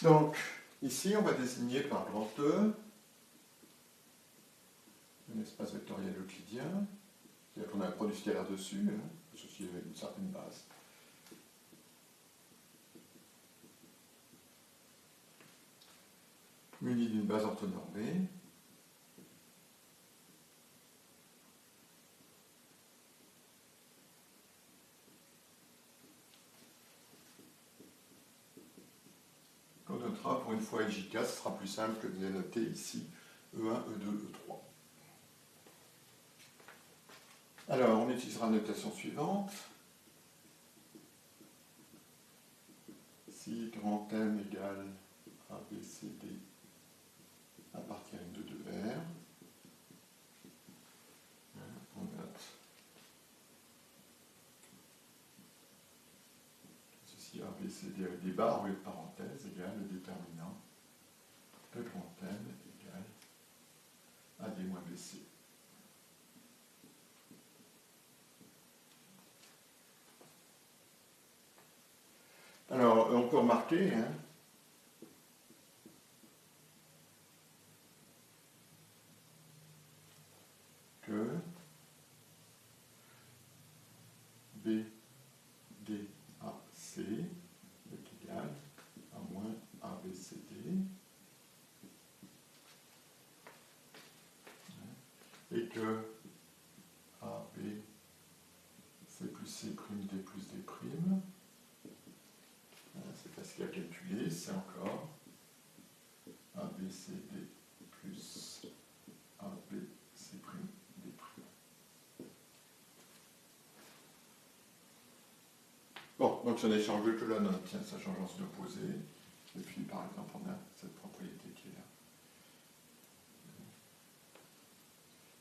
Donc, ici, on va désigner par grand E un espace vectoriel euclidien, c'est-à-dire qu'on a un produit scalaire dessus, associé avec une certaine base. Muni d'une base orthonormée. Qu'on notera pour une fois LJK, ce sera plus simple que de les noter ici E1, E2, E3. Alors, on utilisera la notation suivante. Si grand M égale ABCD à partir de 2 R, on note ceci ABCD avec des barres au lieu de parenthèses égale le déterminant de grand M égale AD moins BC. Alors, on peut remarquer que B, D, A, C est égal à moins A, B, C, D, et que A, B, C plus C prime, D plus D prime, c'est facile à calculer, c'est encore A, B, C, D plus A, B, C prime, D prime. Bon, donc ça n'a changé que la note, tiens, ça change en signe opposé, et puis par exemple on a cette propriété qui est là.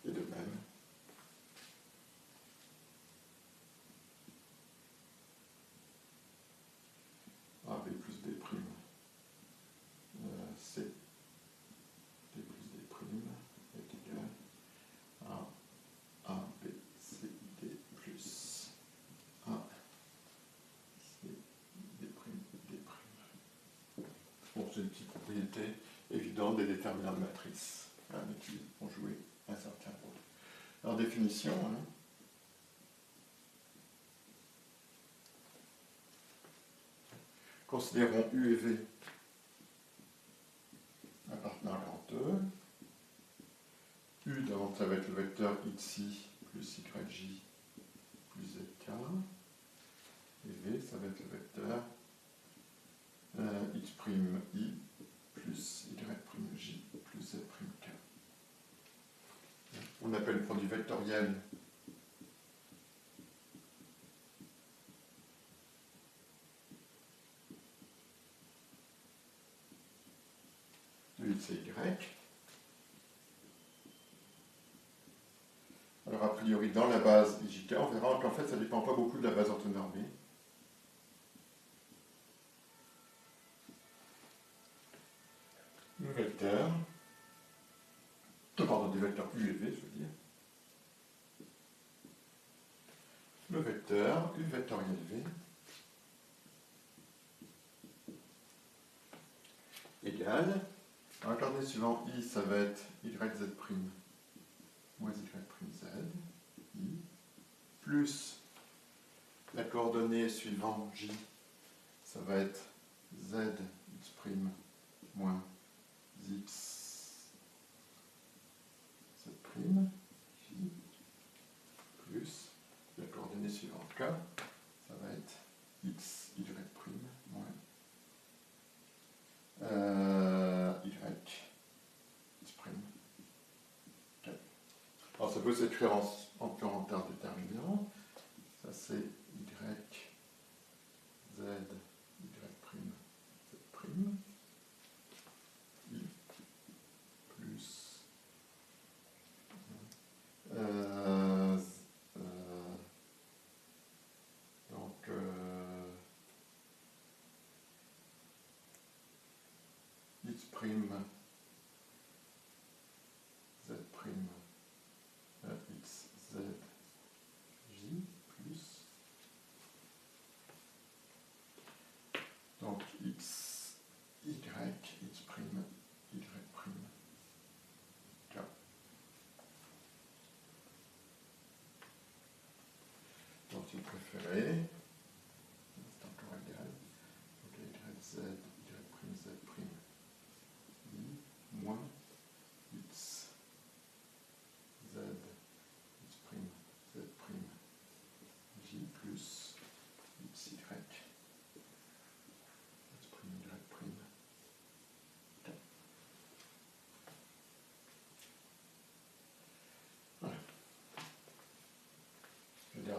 Et de même, AB plus D prime, C, D plus D prime est égal à A, B, C, D plus A, C, D prime, D prime. Bon, c'est une petite propriété évidente des déterminants de matrice, mais qui ont joué un certain rôle. Alors, définition, considérons U et V appartenant à grand E. U, donc, ça va être le vecteur xi plus yj plus zk. Et V, ça va être le vecteur x'I plus y'J plus z'K. On appelle le produit vectoriel de x et y. Alors, a priori, dans la base IJK, on verra qu'en fait, ça ne dépend pas beaucoup de la base orthonormée. Le vecteur, pardon, des vecteurs U et V, je veux dire. Le vecteur U vectoriel V égale, dans le coordonnée suivant I, ça va être YZ' moins Y'Z, I, plus la coordonnée suivante J, ça va être ZX' moins X, Z', J, plus la coordonnée suivante K, ça va être X, Y', moins Y, X', K. Alors ça peut s'écrire en plurantard déterminant, ça c'est Y, Z, Y', Z', I, plus donc X', Z', X, Z, J, plus donc X, Y,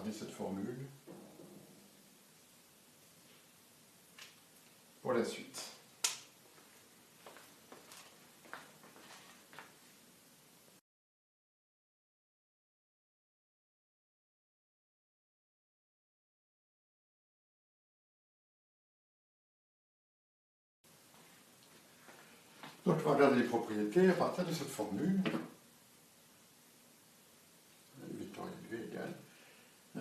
garder cette formule pour la suite. Donc, on va regarder les propriétés à partir de cette formule. U vectoriel V égale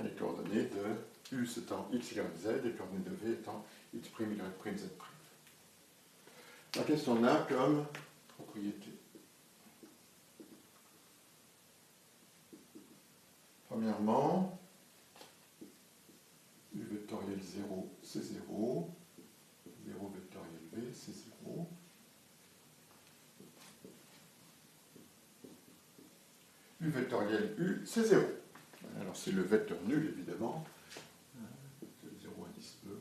les coordonnées de U étant x, y, z, et les coordonnées de V étant x', y', z'. Alors, qu'est-ce qu'on a comme propriété? Premièrement, U vectoriel 0, c'est 0. 0 vectoriel V, c'est 0. U vectoriel U, c'est 0. Alors c'est le vecteur nul, évidemment. Le 0 indice peu.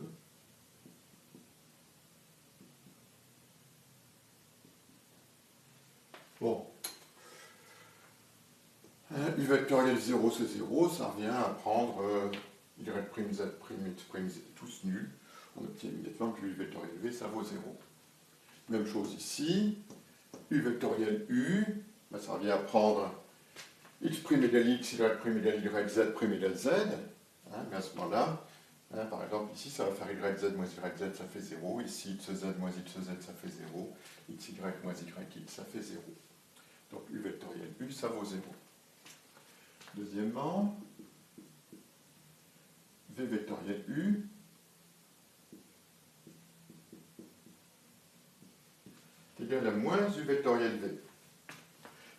Bon. U vectoriel 0, c'est 0. Ça revient à prendre y', z', x', tous nuls. On obtient immédiatement que U vectoriel V, ça vaut 0. Même chose ici. U vectoriel U, ben, ça revient à prendre x' égale x, y' égale y, z' égale z. Mais à ce moment-là, par exemple, ici, ça va faire yz moins yz, ça fait 0. Ici, xz moins xz, ça fait 0. xy moins yx, ça fait 0. Donc, U vectoriel U, ça vaut 0. Deuxièmement, V vectoriel U est égal à moins U vectoriel V.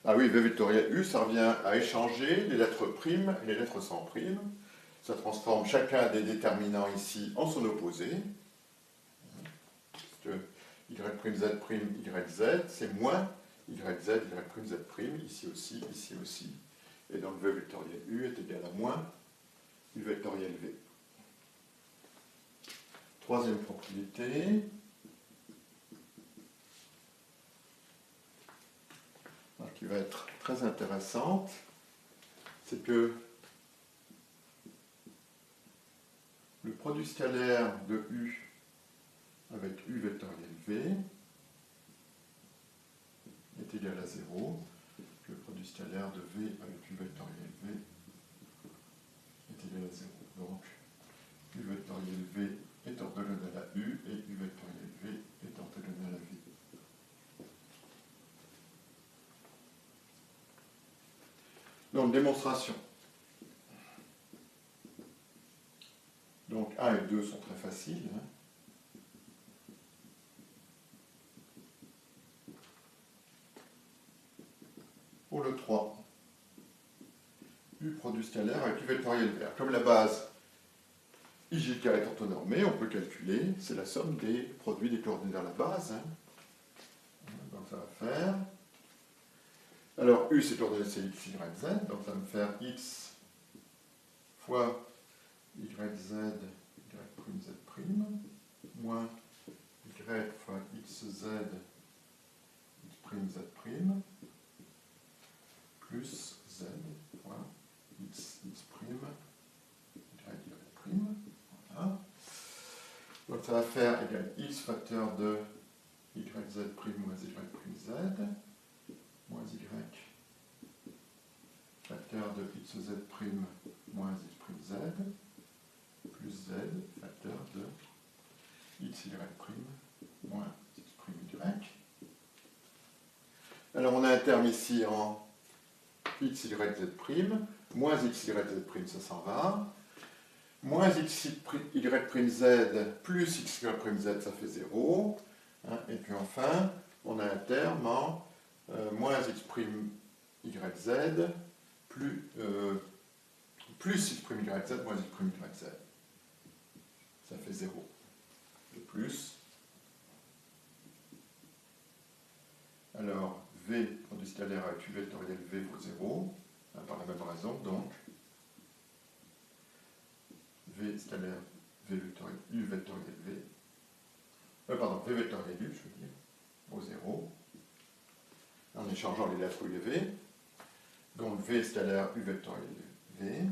Ah oui, V vectoriel U, ça revient à échanger les lettres primes et les lettres sans prime. Ça transforme chacun des déterminants ici en son opposé. Parce que y'z', yz, c'est moins yz, y'z', ici aussi. Et donc V vectoriel U est égal à moins U vectoriel V. Troisième propriété. Qui va être très intéressante, c'est que le produit scalaire de U avec U vectoriel V est égal à 0. Le produit scalaire de V avec U vectoriel V est égal à 0. Donc, U vectoriel V est orthogonal à U et U vectoriel V est orthogonal à V. Donc, démonstration. Donc, 1 et 2 sont très faciles. Pour le 3, U produit scalaire avec U vectoriel V. Comme la base IJK est orthonormée, on peut calculer, c'est la somme des produits des coordonnées dans la base. Donc ça va faire. Alors U c'est coordonnées c'est x, y, z, donc ça va me faire x fois yz, y'z', moins y fois xz, y'z', plus z fois x', y'y'. Voilà. Donc ça va faire égal x facteur de y'z' moins y'z, moins y facteur de xz' moins y'z, plus z facteur de xy' moins y'. Alors on a un terme ici en xyz', moins xyz', ça s'en va. Moins xy'z plus xy', ça fait 0. Et puis enfin, on a un terme en moins x'yz plus x'yz moins x'yz. Ça fait 0. Et plus. Alors, V, produit scalaire avec U vectoriel V vaut 0, par la même raison, donc V scalaire V vectoriel U vectoriel V, V vectoriel U, je veux dire, vaut 0, en échangeant les lettres U et V. Donc V scalaire U vectoriel V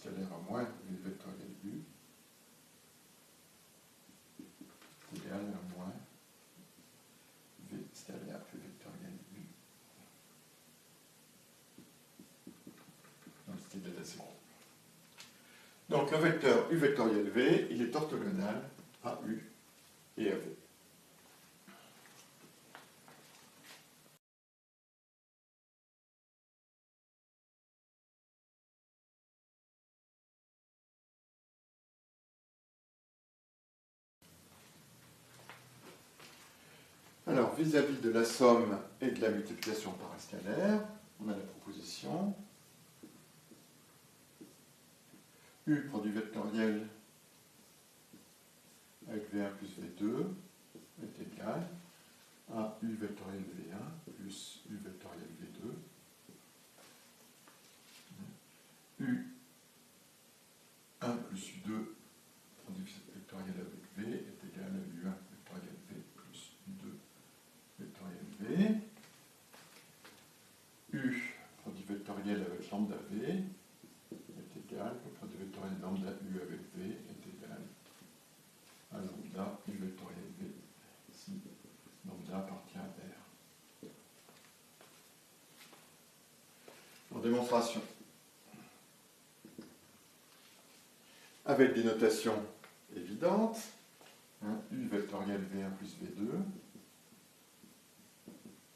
stellaire à moins V vectoriel U est égal à moins V stellaire V vectoriel U. Donc c'était de la zéro. Donc le vecteur U vectoriel V, il est orthogonal à U et à V. Alors, vis-à-vis de la somme et de la multiplication par un scalaire, on a la proposition U produit vectoriel avec V1 plus V2 est égal à U vectoriel V1 plus U vectoriel V2. U1 plus U2 produit vectoriel avec V est égal à U1 vectoriel V plus U2 vectoriel V. U produit vectoriel avec lambda V est égal au produit vectoriel lambda U avec V est égal à lambda U vectoriel V si lambda appartient à R. En démonstration, avec des notations évidentes, U vectoriel V1 plus V2,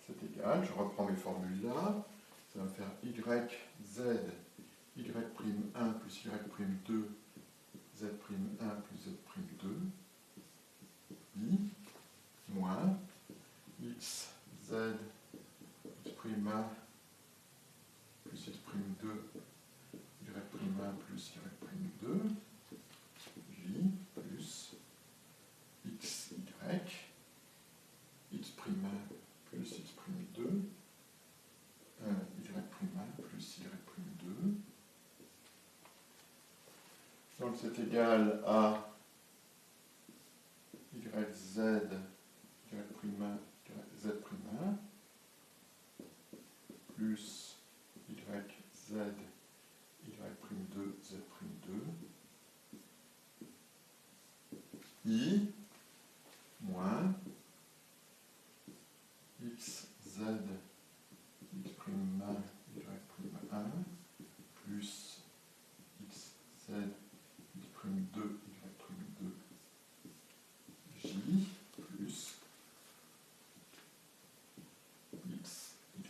c'est égal, je reprends mes formules là, ça va me faire YZ, Y'1 plus Y'2, Z'1 plus Z'2, I, moins X, Z, X'1 plus X'2, Y'1 plus Y'2, J plus X, Y, X'1 plus X'2, Y'1 plus Y'2. Donc c'est égal à YZ, Y'1, Z'1, plus YZ, Y'2, Z'2, I, moins XZ, X'1, Y'1, plus XZ, X'2, Y'2, J, plus X, Y,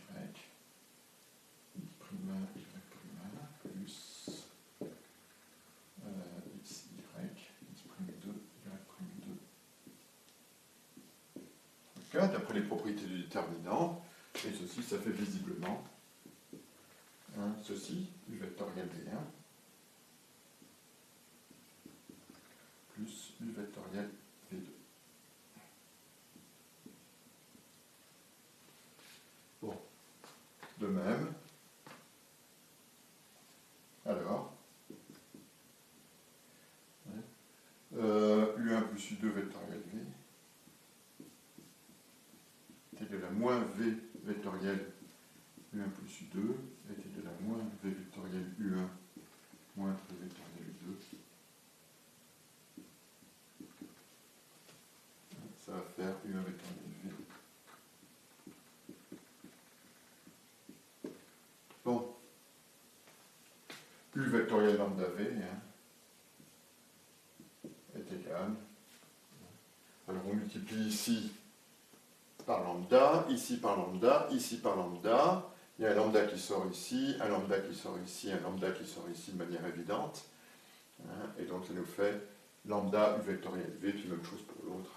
X'1, Y'1, plus X, Y, X'2, Y'2. D'après les propriétés du déterminant, et ceci, ça fait visiblement ceci, U vectoriel V1, plus U vectoriel V2. Bon, de même, alors, U1 plus U2 vectoriel V est égal à moins V vectoriel U1 plus U2 est égal à moins V vectoriel U1 moins V vectoriel U2. Ça va faire U1 vectoriel V. Bon. U vectoriel lambda V est égal. Alors on multiplie ici par lambda, ici par lambda, ici par lambda. Il y a un lambda qui sort ici, un lambda qui sort ici, un lambda qui sort ici de manière évidente. Et donc ça nous fait lambda U vectoriel V, puis même chose pour l'autre.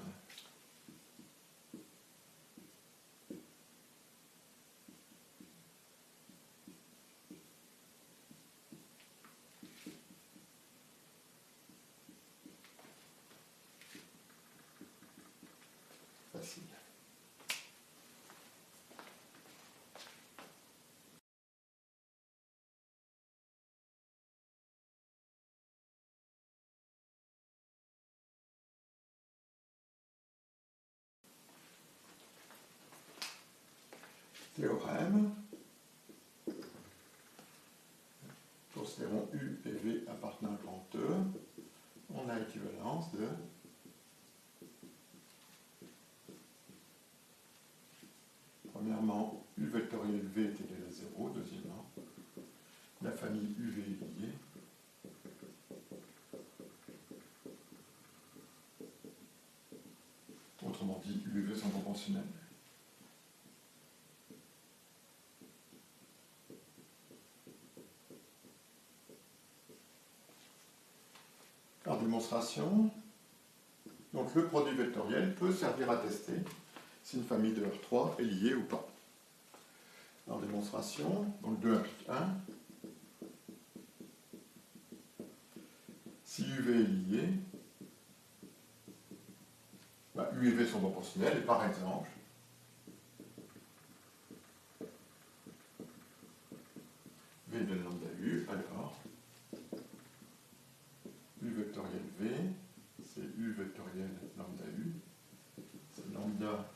Facile. Théorème. Considérons U et V appartenant à grand E, on a équivalence de premièrement, U vectoriel V est égal à 0, deuxièmement, la famille UV est liée. Autrement dit, U et V sont proportionnels. En démonstration, donc le produit vectoriel peut servir à tester si une famille de R3 est liée ou pas. En démonstration, donc 2 implique 1. Si UV est lié, U et V sont proportionnels, et par exemple, V de lambda U, alors U vectoriel V, c'est U vectoriel lambda U, c'est lambda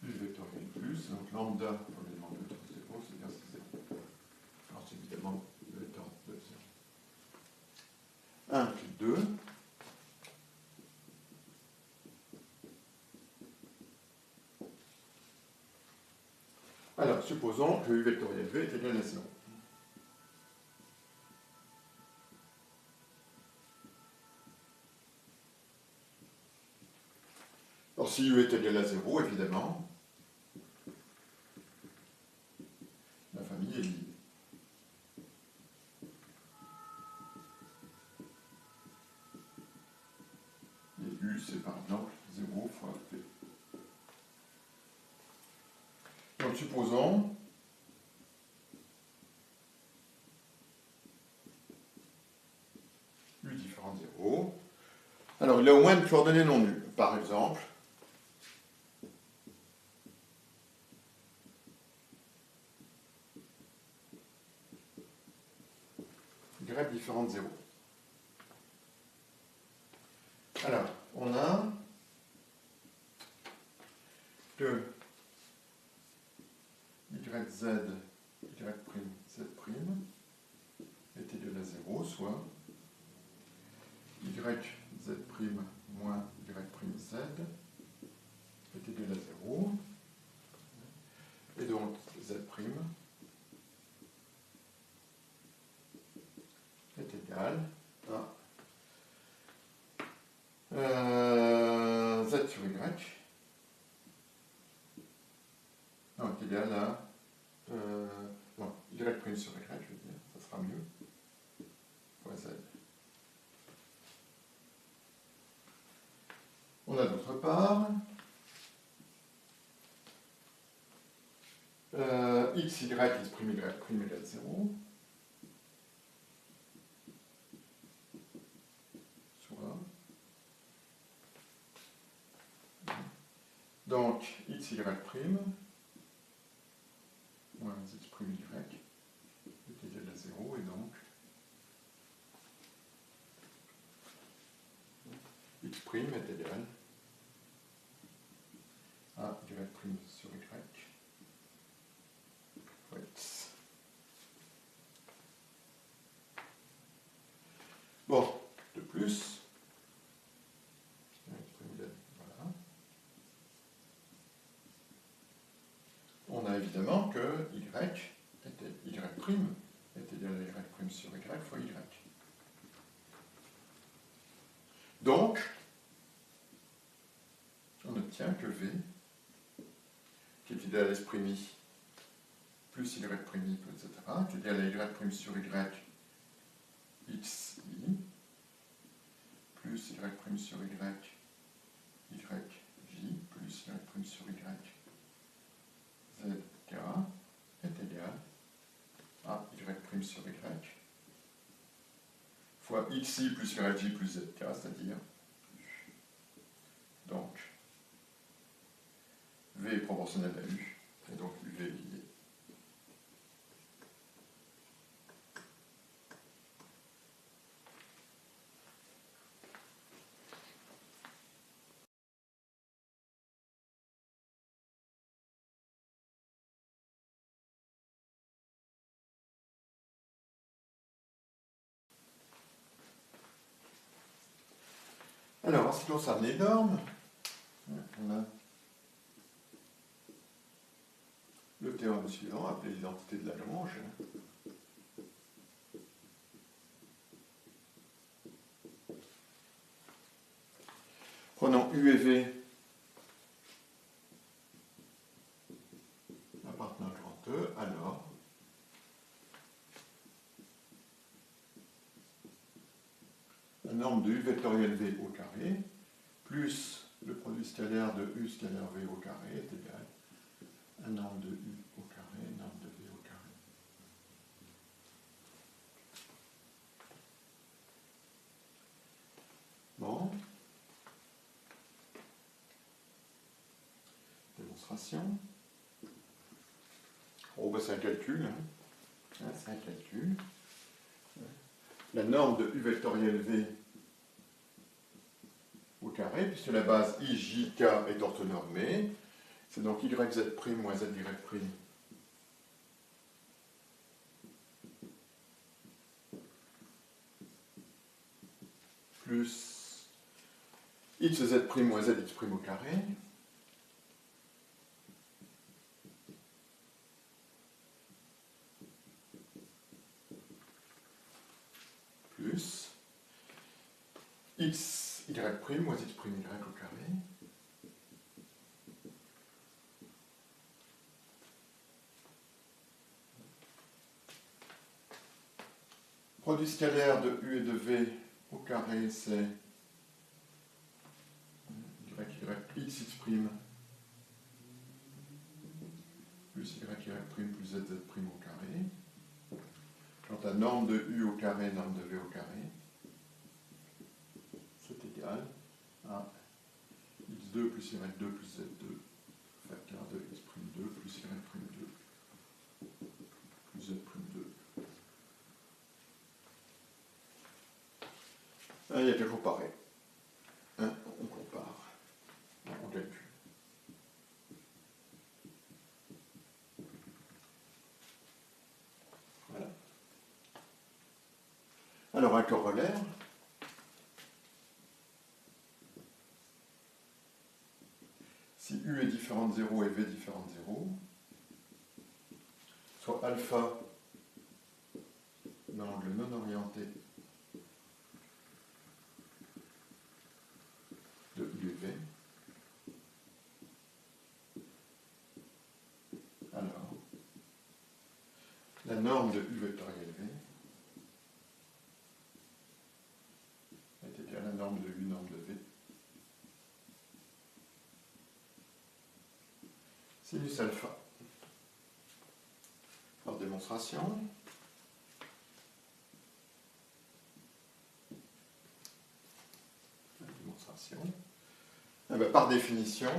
U vectoriel plus, donc lambda pour l'élément 2 de 0, c'est-à-dire c'est 0. Alors c'est évidemment le vecteur de 0. 1 plus 2. Alors, supposons que U vectoriel V est égal à 0. Alors, si U est égal à 0, évidemment, la famille est liée. Et U, c'est par exemple 0 fois V. Donc, supposons U différent de 0. Alors, il a au moins une coordonnée non nulle. Par exemple, Y différent de 0. Alors, on a que YZ, Y'Z' est égal à 0, soit YZ' moins Y'Z est égal à 0. Et donc, Z' est égal à Z sur Y. Non, est égal à non, Y' sur Y, je veux dire, ça sera mieux, fois Z. On a d'autre part X, Y, X', Y' égale 0. Soit. Donc, X, Y' moins Z', Y est égal à 0, et donc X' est égal à Y' sur Y fois X. Bon, de plus, voilà. On a évidemment que Y' est égal à Y' sur Y fois Y. Donc, on obtient que V, qui est égal à S' I, plus Y', etc., qui est égal à Y' sur Y, XI, plus Y' sur Y, YJ, plus Y' sur Y, ZK, est égal à Y' sur Y, fois XI plus YJ plus ZK, c'est-à-dire U. Donc, V est proportionnel à U, et donc UV est lié. Alors, en ce qui concerne les normes, on a le théorème suivant, appelé l'identité de Lagrange. Prenons U et V appartenant à grand E, alors la norme de U vectoriel V au carré plus le produit scalaire de U scalaire V au carré est égal à norme de U au carré, norme de V au carré. Bon. Démonstration. Oh, bah c'est un calcul. Hein. C'est un calcul. La norme de U vectoriel V au carré, puisque la base IJK est orthonormée, c'est donc YZ' moins ZY' plus XZ' moins ZX' au carré, plus XY' moins XY' au carré, produit scalaire de U et de V au carré, c'est XX' plus YY' plus ZZ' au carré. Quant à norme de U au carré, norme de V au carré, c'est égal à x2 plus y2 plus z2 facteur de x'2 plus y'2 plus z'2. Il y a toujours pareil. Hein, on compare. On calcule. Voilà. Alors un corollaire. Si U est différent de 0 et V différent de 0, soit alpha l'angle non orienté de U et V, alors la norme de U vectoriel V est égale à la norme de U, norme de V, sinus alpha. Par démonstration, par définition,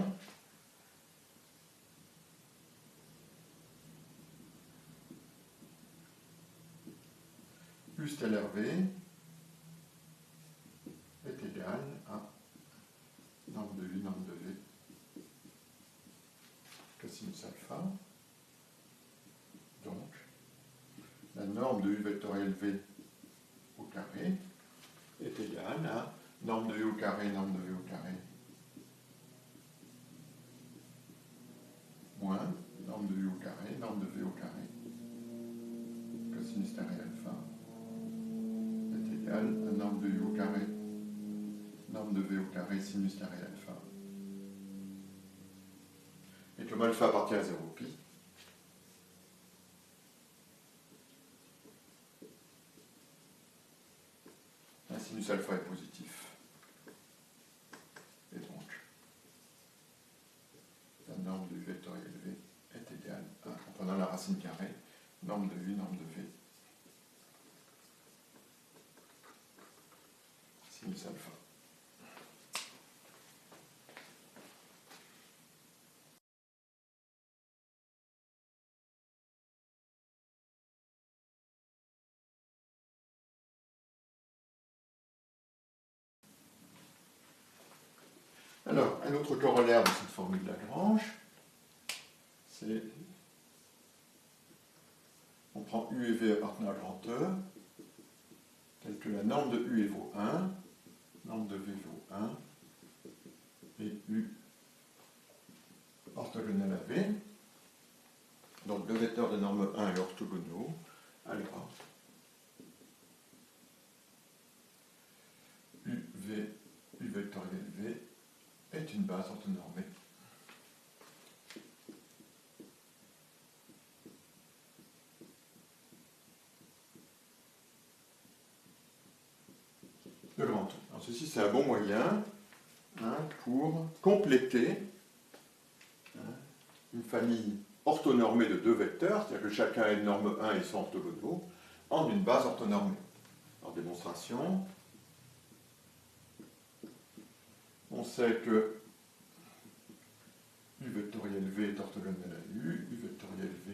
U scalaire V est égal à norme de U, norme de V, cosinus alpha. Donc, la norme de U vectoriel V au carré est égale à norme de U au carré, norme de V au carré, moins norme de U au carré, norme de V au carré, cosinus carré alpha, est égal à norme de U au carré, norme de V au carré, sinus carré alpha. Et comme alpha appartient à 0 pi, un sinus alpha est positif. Et donc, la norme de U vectoriel V est égale à, en prenant la racine carrée, norme de U, norme de V, sinus alpha. Alors, un autre corollaire de cette formule de Lagrange, c'est, on prend U et V appartenant à grand E, telle que la norme de U vaut 1, norme de V vaut 1, vecteurs de norme 1 est orthogonaux, alors U vectoriel V est une base orthonormée. De grand tout. Alors ceci, c'est un bon moyen pour compléter une famille orthonormée de deux vecteurs, c'est-à-dire que chacun est de norme 1 et sont orthogonaux, en une base orthonormée. En démonstration, on sait que U vectoriel V est orthogonal à U, U vectoriel V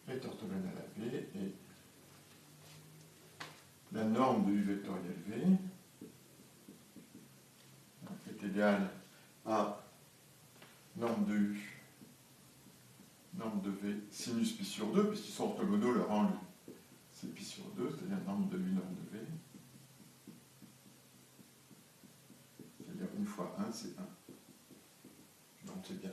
est orthogonal à V, et la norme de U vectoriel V est égale à norme de U, norme de V, sinus pi sur 2, puisqu'ils sont orthogonaux, le rang c'est pi sur 2, c'est-à-dire norme de U, norme de V. C'est-à-dire 1 fois 1, c'est 1. Donc c'est bien.